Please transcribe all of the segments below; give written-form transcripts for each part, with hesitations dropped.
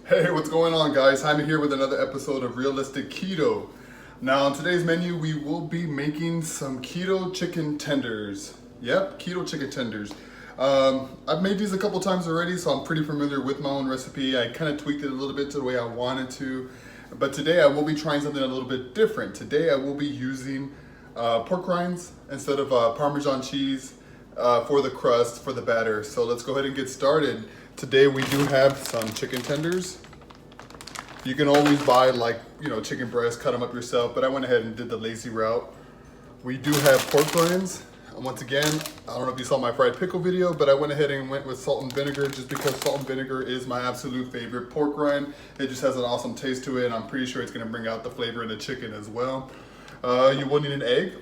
Hey, what's going on, guys? Jaime here with another episode of Realistic Keto. Now, on today's menu, we will be making some keto chicken tenders. Yep, keto chicken tenders. I've made these a couple times already, so I'm pretty familiar with my own recipe. I kind of tweaked it a little bit to the way I wanted to. But today I will be trying something a little bit different. Today I will be using pork rinds instead of Parmesan cheese for the crust, for the batter. So let's go ahead and get started. Today we do have some chicken tenders. You can always buy chicken breast, cut them up yourself, but I went ahead and did the lazy route. We do have pork rinds. And once again, I don't know if you saw my fried pickle video, but I went ahead and went with salt and vinegar just because salt and vinegar is my absolute favorite pork rind. It just has an awesome taste to it, and I'm pretty sure it's gonna bring out the flavor in the chicken as well. You will need an egg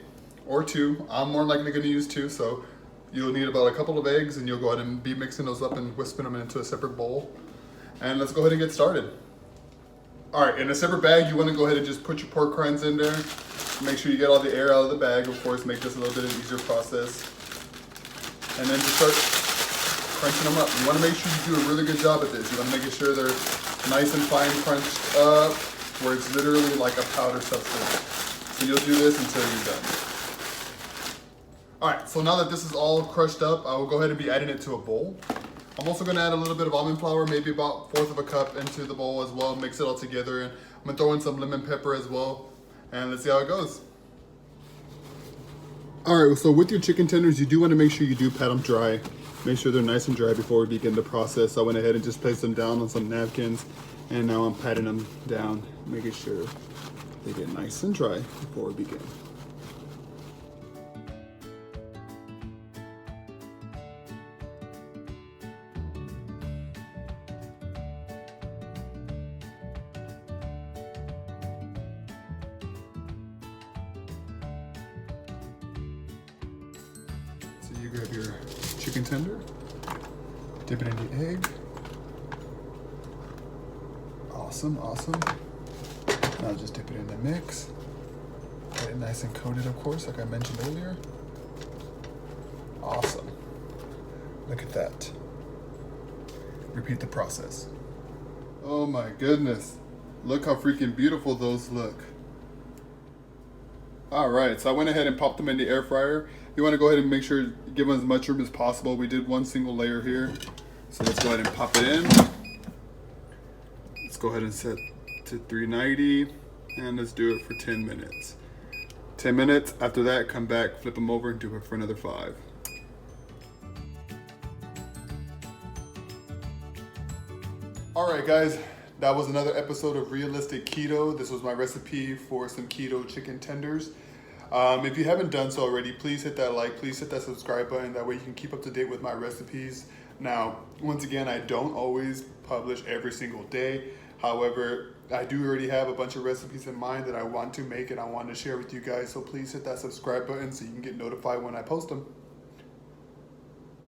or two. I'm more likely gonna use two, so you'll need about a couple of eggs, and you'll go ahead and be mixing those up and whipping them into a separate bowl. And let's go ahead and get started. All right, in a separate bag, you wanna go ahead and just put your pork rinds in there. Make sure you get all the air out of the bag, of course, make this a little bit of an easier process. And then just start crunching them up. You wanna make sure you do a really good job at this. You wanna make sure they're nice and fine crunched up, where it's literally like a powder substance. So you'll do this until you're done. All right, so now that this is all crushed up, I will go ahead and be adding it to a bowl. I'm also gonna add a little bit of almond flour, maybe about 1/4 of a cup into the bowl as well, mix it all together. And I'm gonna throw in some lemon pepper as well, and let's see how it goes. All right, so with your chicken tenders, you do wanna make sure you do pat them dry. Make sure they're nice and dry before we begin the process. I went ahead and just placed them down on some napkins, and now I'm patting them down, making sure they get nice and dry before we begin. So you grab your chicken tender, dip it in the egg. Awesome, awesome. Now just dip it in the mix. Get it nice and coated, of course, like I mentioned earlier. Awesome. Look at that. Repeat the process. Oh my goodness. Look how freaking beautiful those look. All right, so I went ahead and popped them in the air fryer. You want to go ahead and make sure give them as much room as possible. We did one single layer here. So let's go ahead and pop it in. Let's go ahead and set to 390 and let's do it for 10 minutes. 10 minutes, after that, come back, flip them over and do it for another 5. All right, guys, that was another episode of Realistic Keto. This was my recipe for some keto chicken tenders. If you haven't done so already, please hit that like, please hit that subscribe button. That way you can keep up to date with my recipes. Now, once again, I don't always publish every single day. However, I do already have a bunch of recipes in mind that I want to make and I want to share with you guys. So please hit that subscribe button so you can get notified when I post them.